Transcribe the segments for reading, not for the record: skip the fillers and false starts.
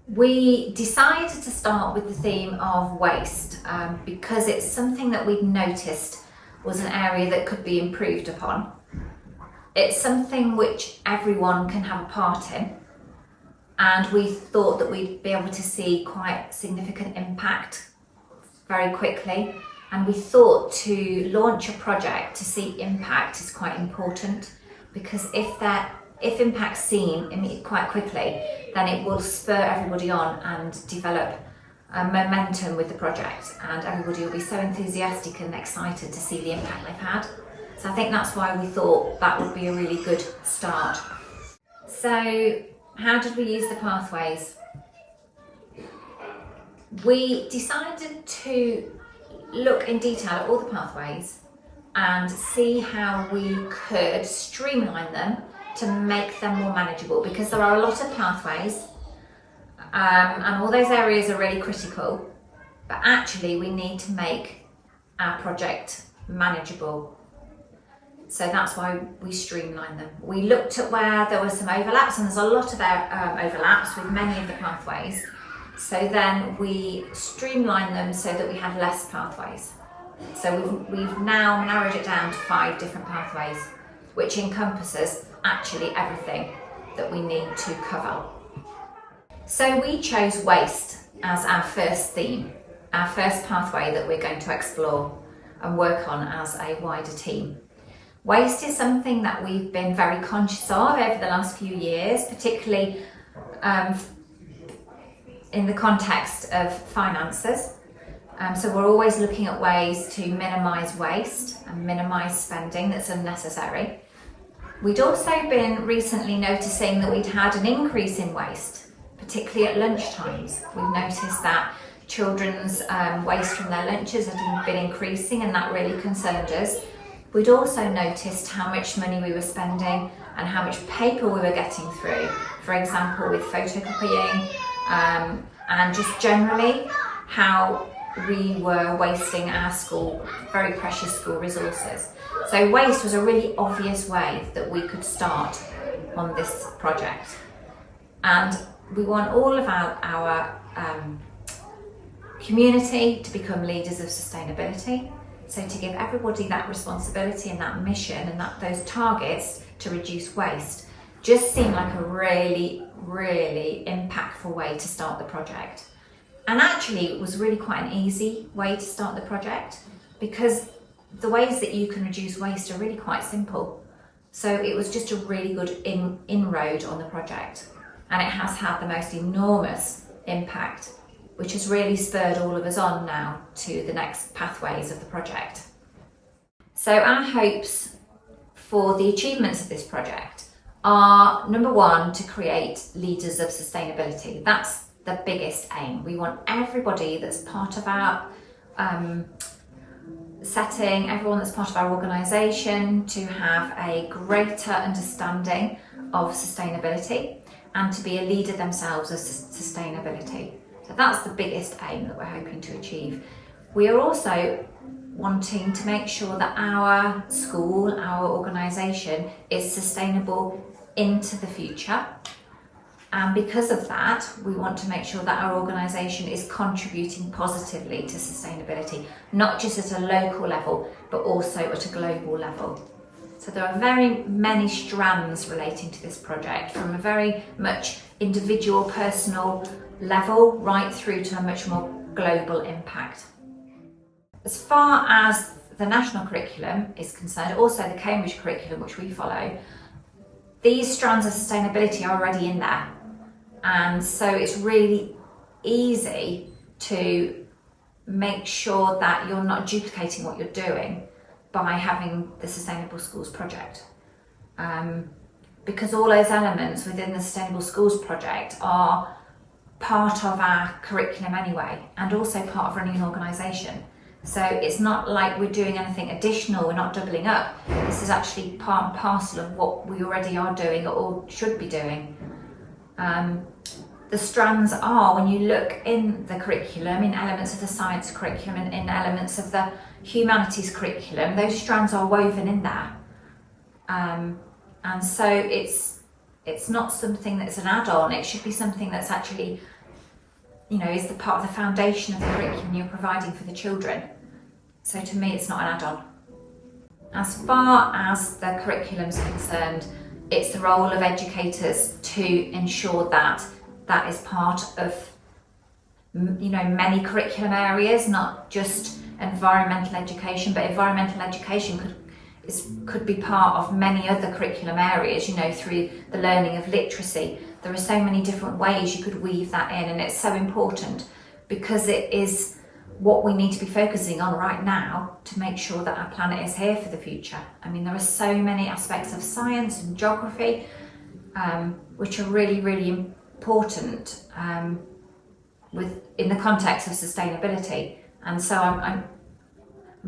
We decided to start with the theme of waste because it's something that we'd noticed was an area that could be improved upon. It's something which everyone can have a part in, and we thought that we'd be able to see quite significant impact very quickly, and we thought to launch a project to see impact is quite important, because if impact's seen quite quickly, then it will spur everybody on and develop momentum with the project, and everybody will be so enthusiastic and excited to see the impact they've had. So I think that's why we thought that would be a really good start. So how did we use the pathways? We decided to look in detail at all the pathways and see how we could streamline them to make them more manageable, because there are a lot of pathways and all those areas are really critical, but actually we need to make our project manageable. So that's why we streamline them. We looked at where there were some overlaps, and there's a lot of overlaps with many of the pathways. So then we streamlined them so that we had less pathways. So we've now narrowed it down to 5 different pathways, which encompasses actually everything that we need to cover. So we chose waste as our first theme, our first pathway that we're going to explore and work on as a wider team. Waste is something that we've been very conscious of over the last few years, particularly in the context of finances. So we're always looking at ways to minimise waste and minimise spending that's unnecessary. We'd also been recently noticing that we'd had an increase in waste, particularly at lunch times. We've noticed that children's waste from their lunches had been increasing, and that really concerned us. We'd also noticed how much money we were spending and how much paper we were getting through, for example with photocopying, and just generally how we were wasting our school, very precious school resources. So waste was a really obvious way that we could start on this project. And we want all of our community to become leaders of sustainability. So to give everybody that responsibility and that mission and those targets to reduce waste just seemed like a really, really impactful way to start the project. And actually it was really quite an easy way to start the project, because the ways that you can reduce waste are really quite simple. So it was just a really good inroad on the project, and it has had the most enormous impact, which has really spurred all of us on now to the next pathways of the project. So our hopes for the achievements of this project are, number one, to create leaders of sustainability. That's the biggest aim. We want everybody that's part of our setting, everyone that's part of our organisation, to have a greater understanding of sustainability and to be a leader themselves of sustainability. So that's the biggest aim that we're hoping to achieve. We are also wanting to make sure that our school, our organisation, is sustainable into the future. And because of that, we want to make sure that our organisation is contributing positively to sustainability, not just at a local level, but also at a global level. So there are very many strands relating to this project, from a very much individual, personal level, right through to a much more global impact. As far as the national curriculum is concerned, also the Cambridge curriculum, which we follow, these strands of sustainability are already in there. And so it's really easy to make sure that you're not duplicating what you're doing by having the Sustainable Schools project. Because all those elements within the Sustainable Schools project are part of our curriculum anyway, and also part of running an organisation. So it's not like we're doing anything additional, we're not doubling up. This is actually part and parcel of what we already are doing or should be doing. The strands are, when you look in the curriculum, in elements of the science curriculum and in elements of the humanities curriculum, those strands are woven in there. And so it's not something that's an add-on, it should be something that's actually is the part of the foundation of the curriculum you're providing for the children. So to me, it's not an add-on. As far as the curriculum's concerned, it's the role of educators to ensure that that is part of many curriculum areas, not just environmental education, but environmental education could be part of many other curriculum areas, through the learning of literacy. There are so many different ways you could weave that in, and it's so important because it is what we need to be focusing on right now to make sure that our planet is here for the future. I mean, there are so many aspects of science and geography which are really, really important in the context of sustainability. And so I'm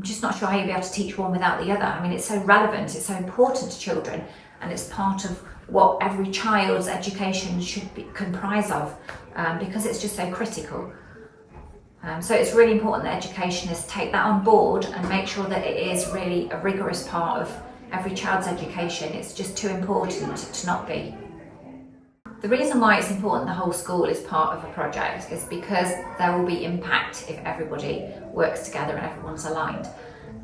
just not sure how you'll be able to teach one without the other. I mean, it's so relevant, it's so important to children, and it's part of what every child's education should comprise of, because it's just so critical. So it's really important that educationists take that on board and make sure that it is really a rigorous part of every child's education. It's just too important to not be. The reason why it's important the whole school is part of a project is because there will be impact if everybody works together and everyone's aligned.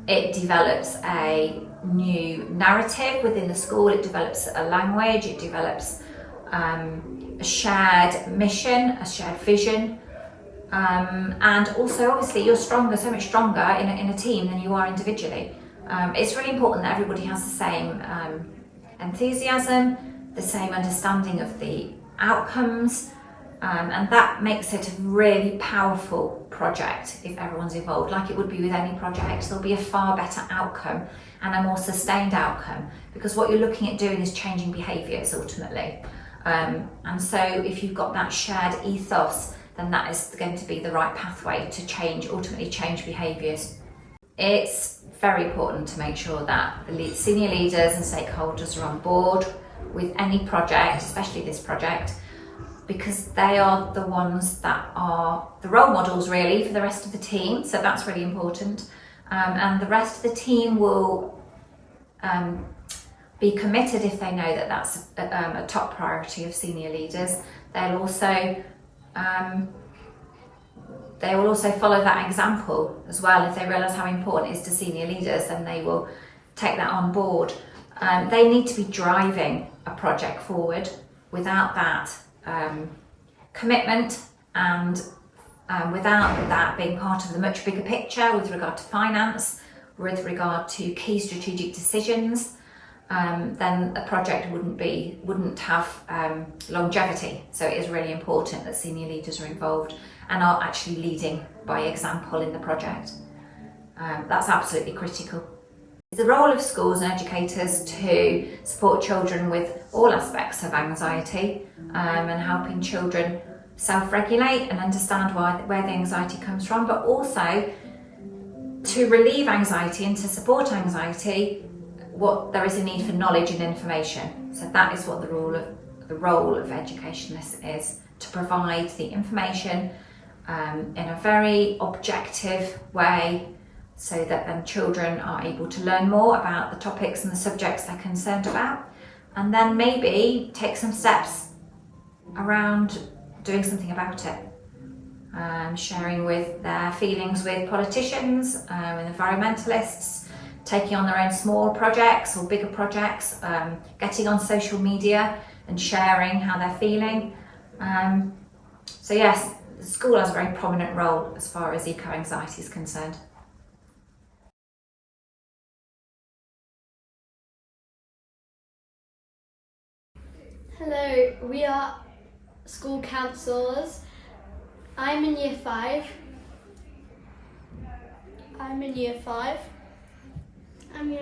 It develops a new narrative within the school, it develops a language, it develops a shared mission, a shared vision. And also, obviously, you're so much stronger in a team than you are individually. It's really important that everybody has the same enthusiasm, the same understanding of the outcomes, and that makes it a really powerful project if everyone's involved. Like it would be with any project, there'll be a far better outcome and a more sustained outcome, because what you're looking at doing is changing behaviours ultimately. And so if you've got that shared ethos, then that is going to be the right pathway to ultimately change behaviours. It's very important to make sure that the senior leaders and stakeholders are on board with any project, especially this project, because they are the ones that are the role models really for the rest of the team, so that's really important. And the rest of the team will be committed if they know that that's a top priority of senior leaders. They will also follow that example as well. If they realise how important it is to senior leaders, then they will take that on board. They need to be driving a project forward. Without that commitment and without that being part of the much bigger picture with regard to finance, with regard to key strategic decisions, then a project wouldn't have longevity. So it is really important that senior leaders are involved and are actually leading by example in the project. That's absolutely critical. It's the role of schools and educators to support children with all aspects of anxiety and helping children self-regulate and understand where the anxiety comes from, but also to relieve anxiety and to support anxiety, there is a need for knowledge and information. So that is what the role of educationists is, to provide the information in a very objective way, so that then children are able to learn more about the topics and the subjects they're concerned about, and then maybe take some steps around doing something about it. Sharing with their feelings with politicians, with environmentalists, taking on their own small projects or bigger projects, getting on social media and sharing how they're feeling. So yes, the school has a very prominent role as far as eco-anxiety is concerned. Hello, we are school counsellors. I'm in year 5. I'm in year 5. I'm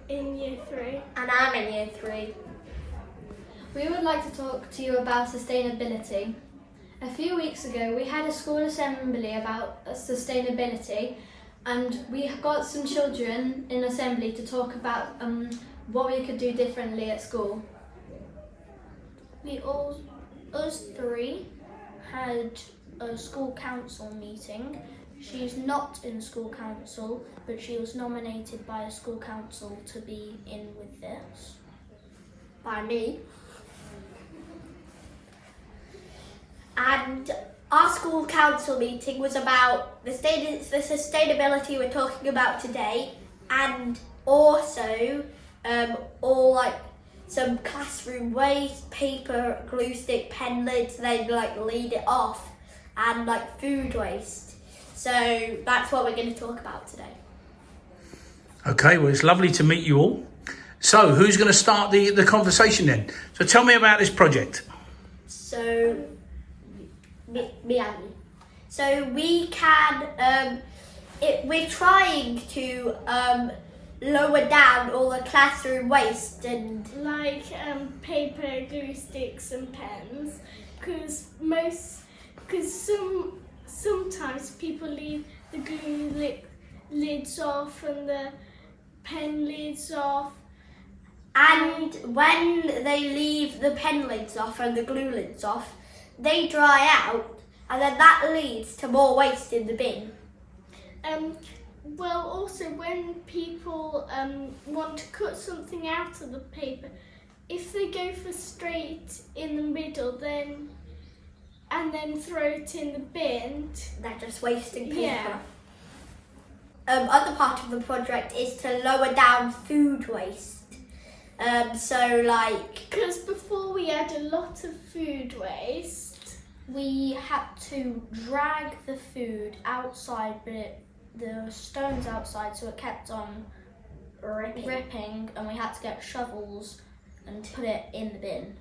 in year 3. And I'm in year 3. We would like to talk to you about sustainability. A few weeks ago we had a school assembly about sustainability, and we got some children in assembly to talk about what we could do differently at school. Us 3 had a school council meeting. She's not in school council, but she was nominated by a school council to be in with this. By me. And Our school council meeting was about the sustainability we're talking about today, and also all like some classroom waste, paper, glue stick, pen lids, then like lead it off, and like food waste. So that's what we're going to talk about today. Okay, well, it's lovely to meet you all. So who's going to start the conversation then? So tell me about this project. So, me and me. So we can, we're trying to lower down all the classroom waste and like paper, glue sticks and pens, because sometimes people leave the glue lids off and the pen lids off. And when they leave the pen lids off and the glue lids off, they dry out, and then that leads to more waste in the bin. Well, also when people want to cut something out of the paper, if they go for straight in the middle, and then throw it in the bin, They're just wasting paper. Yeah. Other part of the project is to lower down food waste. because before we had a lot of food waste. We had to drag the food outside, but the stones outside, so it kept on ripping, and we had to get shovels and put it in the bin.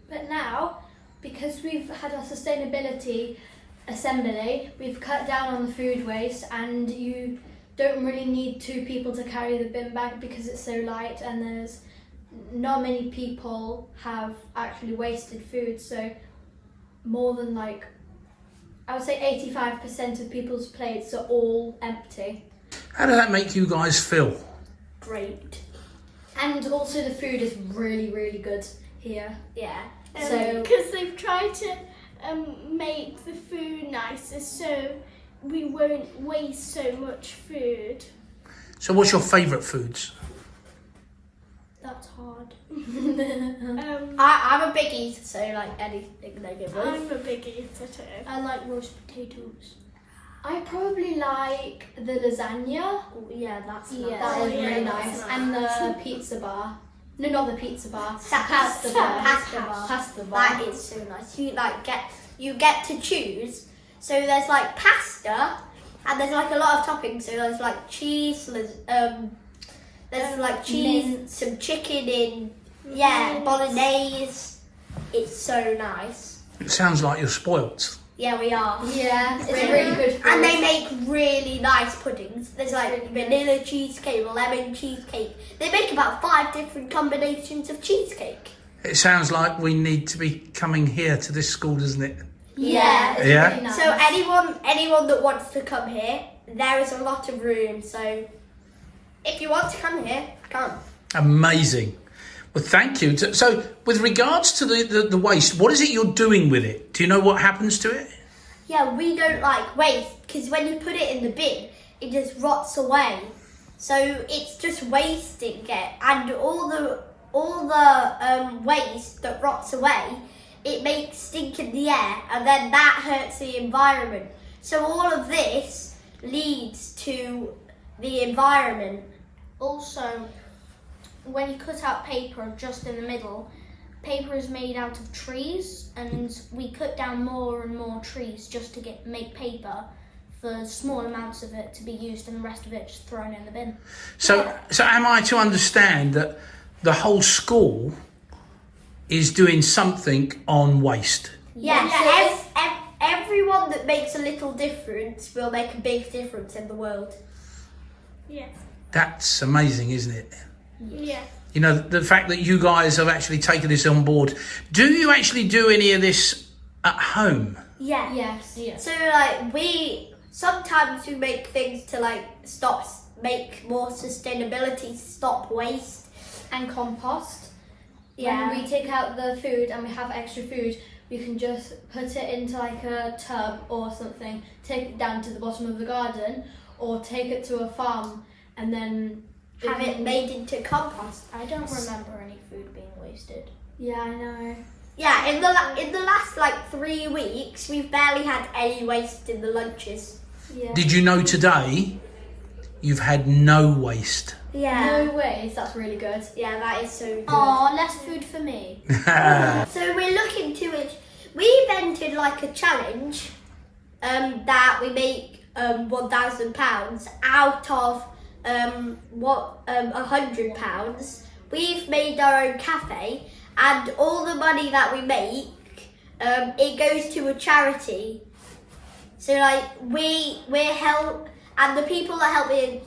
But now, because we've had our sustainability assembly, we've cut down on the food waste, and you don't really need 2 people to carry the bin bag because it's so light, and there's not many people have actually wasted food. So more than I would say 85% of people's plates are all empty. How does that make you guys feel? Great. And also the food is really, really good here. Yeah. So- Because they've tried to make the food nicer so we won't waste so much food. So what's your favourite foods? That's hard. Um, I'm a big eater, so like anything they give us. I'm a big eater too. I like roast potatoes. I probably like the lasagna. Oh, yeah, that's Yeah, nice. that is yeah, really that's nice. And the nice. pizza bar. No, not the pizza bar. Pasta bar. Pasta bar. That is so nice. You get to choose. So there's like pasta, and there's like a lot of toppings. So there's like cheese, there's like cheese, mince. some chicken in, yeah, Mince. bolognese. It's so nice. It sounds like you're spoilt. Yeah, we are. Yeah, it's really good food. And they make really nice puddings. There's like Really good. vanilla cheesecake, lemon cheesecake. They make about 5 different combinations of cheesecake. It sounds like we need to be coming here to this school, doesn't it? Yeah, it's Yeah. really nice. So anyone that wants to come here, there is a lot of room. So if you want to come here, come. Amazing. Well, thank you. So with regards to the waste, what is it you're doing with it? Do you know what happens to it? Yeah, we don't like waste because when you put it in the bin, it just rots away. So it's just wasting it, and all the waste that rots away, it makes stink in the air, and then that hurts the environment. So all of this leads to the environment. Also, when you cut out paper just in the middle, paper is made out of trees, and we cut down more and more trees just to make paper for small amounts of it to be used, and the rest of it just thrown in the bin. So am I to understand that the whole school is doing something on waste? Yeah, everyone that makes a little difference will make a big difference in the world. Yes. That's amazing, isn't it? Yeah. You know, the fact that you guys have actually taken this on board. Do you actually do any of this at home? Yeah. Yes. So sometimes we make things to make more sustainability, stop waste. And compost. Yeah. When we take out the food and we have extra food, we can just put it into like a tub or something, take it down to the bottom of the garden, or take it to a farm and then Have it made into compost. I don't remember any food being wasted. Yeah, I know. Yeah, in the last like 3 weeks, we've barely had any waste in the lunches. Yeah. Did you know today you've had no waste? Yeah. No ways, that's really good. Yeah, that is so good. Aw, less food for me. So we're looking to it. We invented like a challenge that we make £1,000 out of £100. We've made our own cafe, and all the money that we make, it goes to a charity. So like we're help, and the people that help in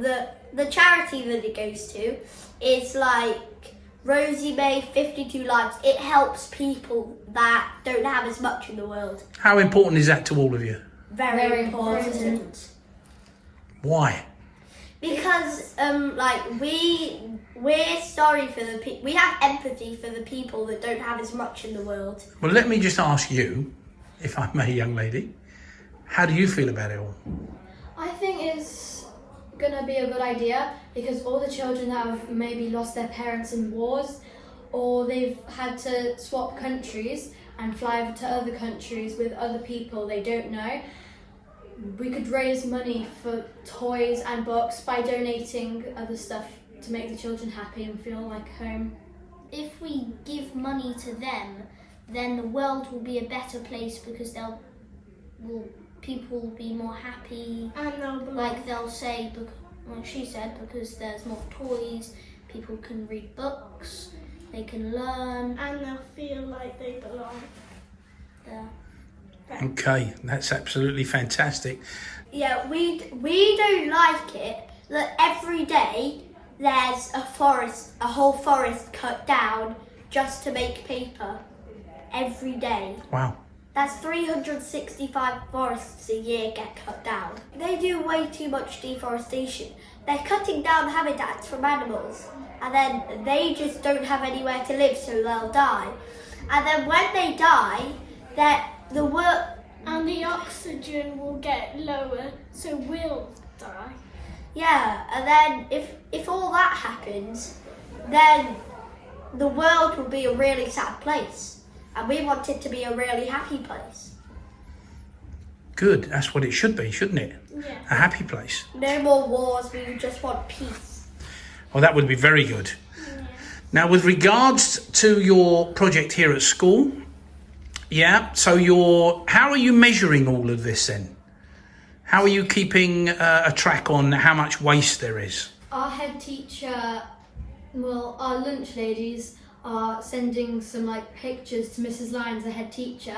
the charity that it goes to is like Rosie May 52 Lives. It helps people that don't have as much in the world. How important is that to all of you? Very important. Why? Because we're sorry for the people. We have empathy for the people that don't have as much in the world. Well, let me just ask you, if I may, young lady, how do you feel about it all? I think it's gonna be a good idea because all the children that have maybe lost their parents in wars, or they've had to swap countries and fly to other countries with other people they don't know, we could raise money for toys and books by donating other stuff to make the children happy and feel like home. If we give money to them, then the world will be a better place because people will be more happy. And they'll belong. Like they'll say, like she said, because there's more toys, people can read books, they can learn. And they'll feel like they belong. There. Okay, that's absolutely fantastic. Yeah, we don't like it that every day there's a whole forest cut down just to make paper. Every day. Wow. That's 365 forests a year get cut down. They do way too much deforestation. They're cutting down habitats from animals, and then they just don't have anywhere to live, so they'll die. And then when they die, and the oxygen will get lower, so we'll die. Yeah, and then if all that happens, then the world will be a really sad place. And we want it to be a really happy place. Good, that's what it should be, shouldn't it? Yeah. A happy place. No more wars, we just want peace. Well, that would be very good. Now, with regards to your project here at school, so how are you measuring all of this then? How are you keeping a track on how much waste there is? Our head teacher, our lunch ladies are sending some like pictures to Mrs. Lyons, the head teacher,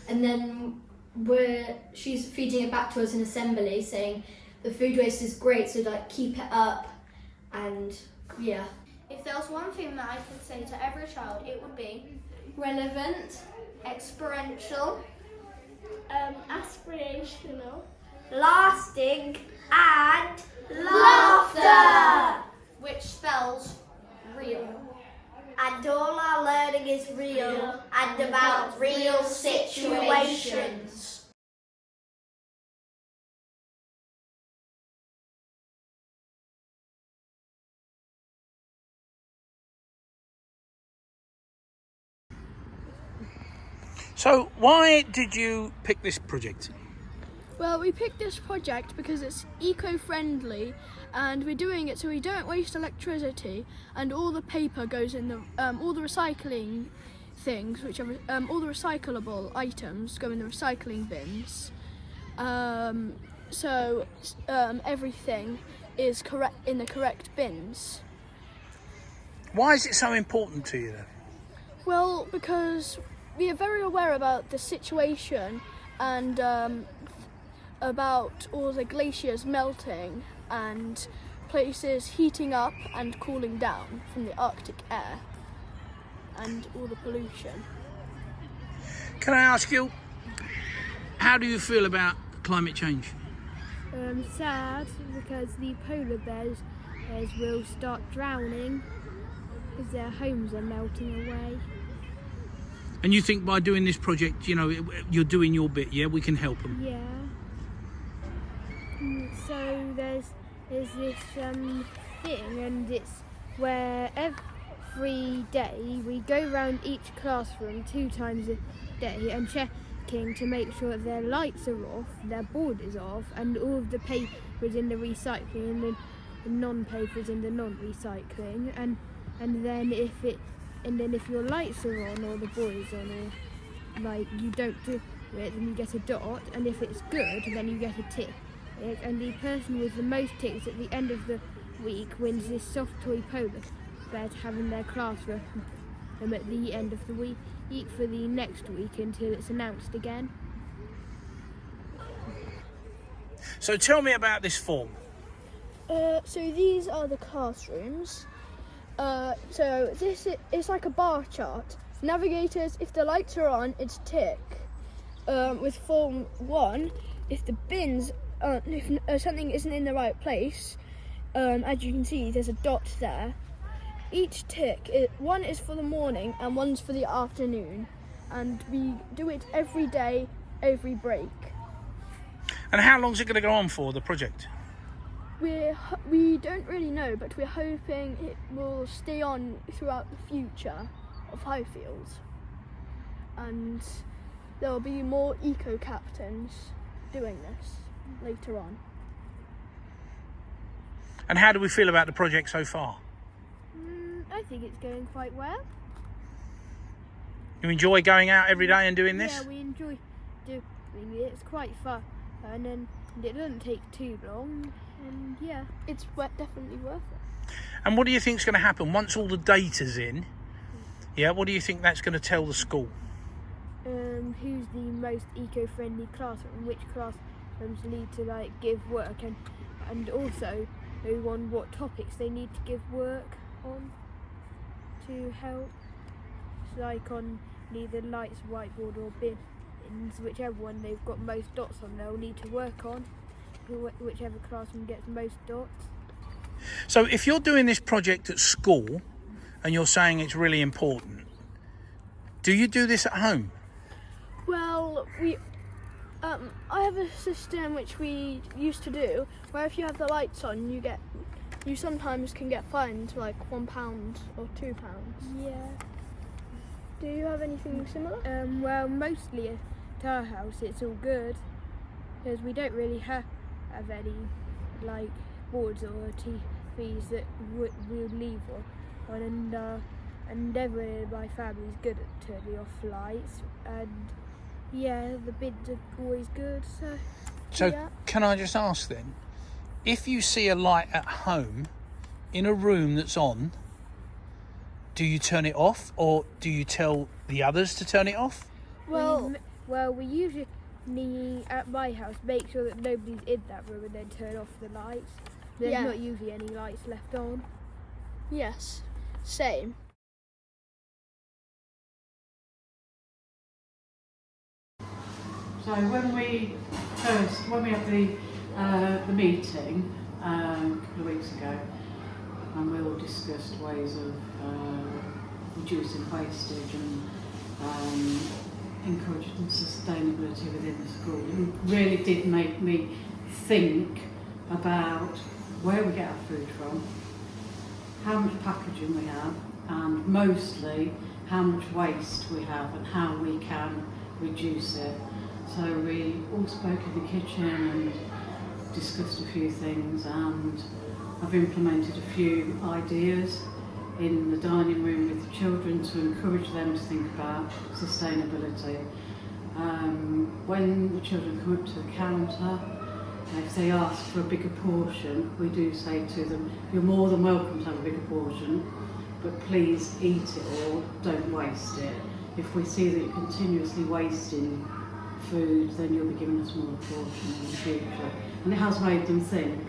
and then she's feeding it back to us in assembly saying the food waste is great, so like keep it up, and yeah. If there was one thing that I could say to every child, it would be Relevant, experiential, Aspirational. Lasting and laughter. which spells real. And all our learning is real and about real situations. So, why did you pick this project? Well, we picked this project because it's eco-friendly and we're doing it so we don't waste electricity, and all the paper goes in the, all the recycling things, which are, all the recyclable items go in the recycling bins. So everything is correct in the correct bins. Why is it so important to you then? Well, because we are very aware about the situation and about all the glaciers melting and places heating up and cooling down from the Arctic air and all the pollution. Can I ask you, how do you feel about climate change? Sad because the polar bears will start drowning because their homes are melting away. And you think by doing this project, you know, you're doing your bit, yeah? We can help them. Yeah. So there's this thing, and it's where every day we go round each classroom 2 times a day and checking to make sure their lights are off, their board is off, and all of the papers in the recycling and the non-papers in the non-recycling. And then if your lights are on or the board is on, or like you don't do it, then you get a dot, and if it's good, then you get a tick. And the person with the most ticks at the end of the week wins this soft toy polar bear to have in their classroom at the end of the week for the next week until it's announced again. So tell me about this form. So these are the classrooms. So this is like a bar chart. Navigators, if the lights are on, it's tick. With form 1, if the bins, if something isn't in the right place, as you can see, there's a dot there. Each tick, one is for the morning and one's for the afternoon, and we do it every day, every break. And how long is it going to go on for, the project? We don't really know, but we're hoping it will stay on throughout the future of Highfields, and there will be more eco-captains doing this later on. And how do we feel about the project so far? I think it's going quite well. You enjoy going out every day and doing this? Yeah, we enjoy doing it. It's quite fun, and it doesn't take too long. And yeah, It's definitely worth it. And what do you think is going to happen once all the data's in? Yeah, what do you think that's going to tell the school? Who's the most eco-friendly classroom? Which classrooms need to like give work, and also on what topics they need to give work on to help. So like on either lights, whiteboard, or bins, whichever one they've got most dots on, they'll need to work on. Whichever classroom gets most dots. So if you're doing this project at school and you're saying it's really important, do you do this at home? Well, I have a system which we used to do, where if you have the lights on, you sometimes can get fined like £1 or £2. Yeah. Do you have anything similar? Well, mostly at our house it's all good, because we don't really have any like boards or TVs that we'll leave on, and everyone in my family's good at turning off lights, and yeah, the bins are always good. So yeah. Can I just ask then, if you see a light at home in a room that's on, do you turn it off, or do you tell the others to turn it off? Well, we usually at my house make sure that nobody's in that room and then turn off the lights. There's not usually any lights left on. Yes, same. So when we had the meeting a couple of weeks ago, and we all discussed ways of reducing wastage and encouraging sustainability within the school, it really did make me think about where we get our food from, how much packaging we have, and mostly how much waste we have and how we can reduce it. So we all spoke in the kitchen and discussed a few things, and I've implemented a few ideas in the dining room with the children to encourage them to think about sustainability. When the children come up to the counter, if they ask for a bigger portion, we do say to them, you're more than welcome to have a bigger portion, but please eat it all, don't waste it. If we see that you're continuously wasting food, then you'll be giving us more portion in the future. And it has made them think.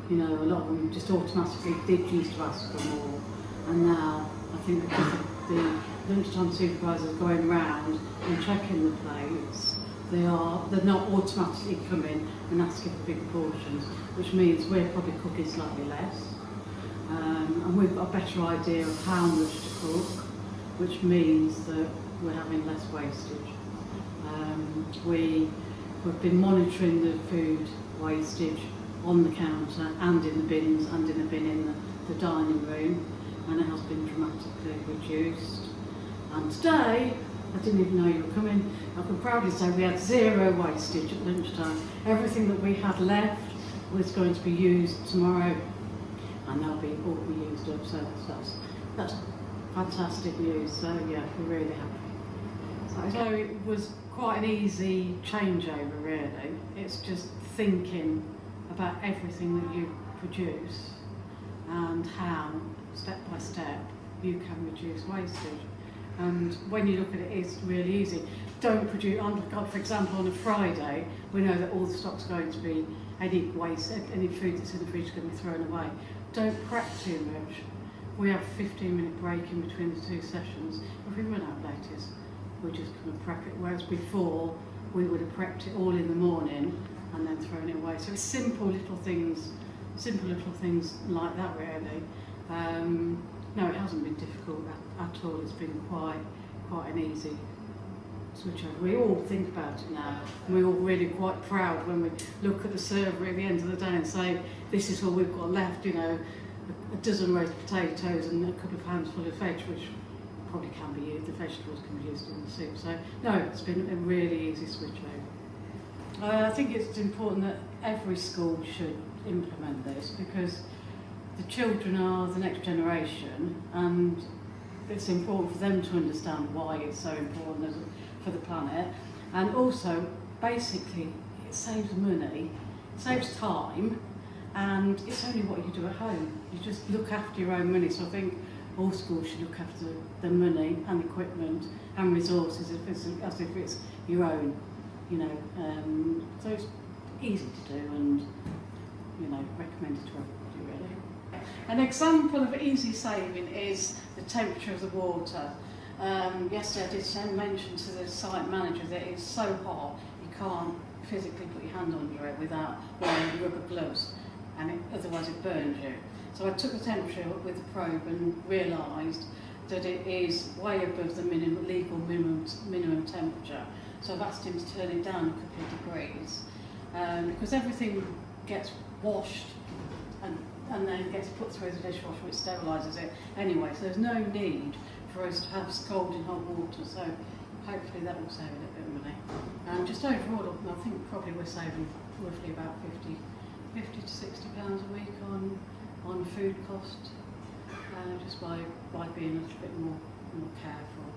You know, a lot of them just automatically did used to ask for more, and now I think because of the lunchtime supervisors going round and checking the plates, they're not automatically coming and asking for big portions, which means we're probably cooking slightly less, and we've got a better idea of how much to cook, which means that we're having less wastage. We've been monitoring the food wastage on the counter and in the bins and in the bin in the dining room, and it has been dramatically reduced. And today, I didn't even know you were coming, I can proudly say we had 0 wastage at lunchtime. Everything that we had left was going to be used tomorrow, and they'll be all be used up, so that's fantastic news. So yeah, we're really happy. So it was quite an easy changeover really. It's just thinking about everything that you produce and how, step by step, you can reduce wastage. And when you look at it, it's really easy. Don't produce, for example, on a Friday, we know that all the stock's going to be, any waste, any food that's in the fridge is going to be thrown away. Don't prep too much. We have a 15-minute break in between the 2 sessions. If we run out of lettuce, we just come and prep it, whereas before we would have prepped it all in the morning and then thrown it away. So it's simple little things like that really. No, it hasn't been difficult at all. It's been quite an easy switch over. We all think about it now, and we're all really quite proud when we look at the server at the end of the day and say, this is all we've got left, you know, a dozen roast potatoes and a couple of handful of veg, which probably can be used, the vegetables can be used in the soup. So no, it's been a really easy switch over. I think it's important that every school should implement this, because the children are the next generation, and it's important for them to understand why it's so important for the planet. And also, basically, it saves money, it saves time, and it's only what you do at home. You just look after your own money. So I think all schools should look after the money and equipment and resources as if it's your own, you know. So it's easy to do, and you know, recommended to everybody really. An example of easy saving is the temperature of the water. Yesterday I did mention to the site manager that it's so hot you can't physically put your hand under it without wearing rubber gloves, and otherwise it burns you. So I took the temperature with the probe and realised that it is way above the legal minimum temperature. So I've asked him to turn it down a couple of degrees, because everything gets washed and then gets put through the dishwasher, which sterilises it anyway. So there's no need for us to have scalding hot water. So hopefully that will save a little bit of money. And just overall, I think probably we're saving roughly about 50 to 60 pounds a week on food cost, just by being a little bit more careful.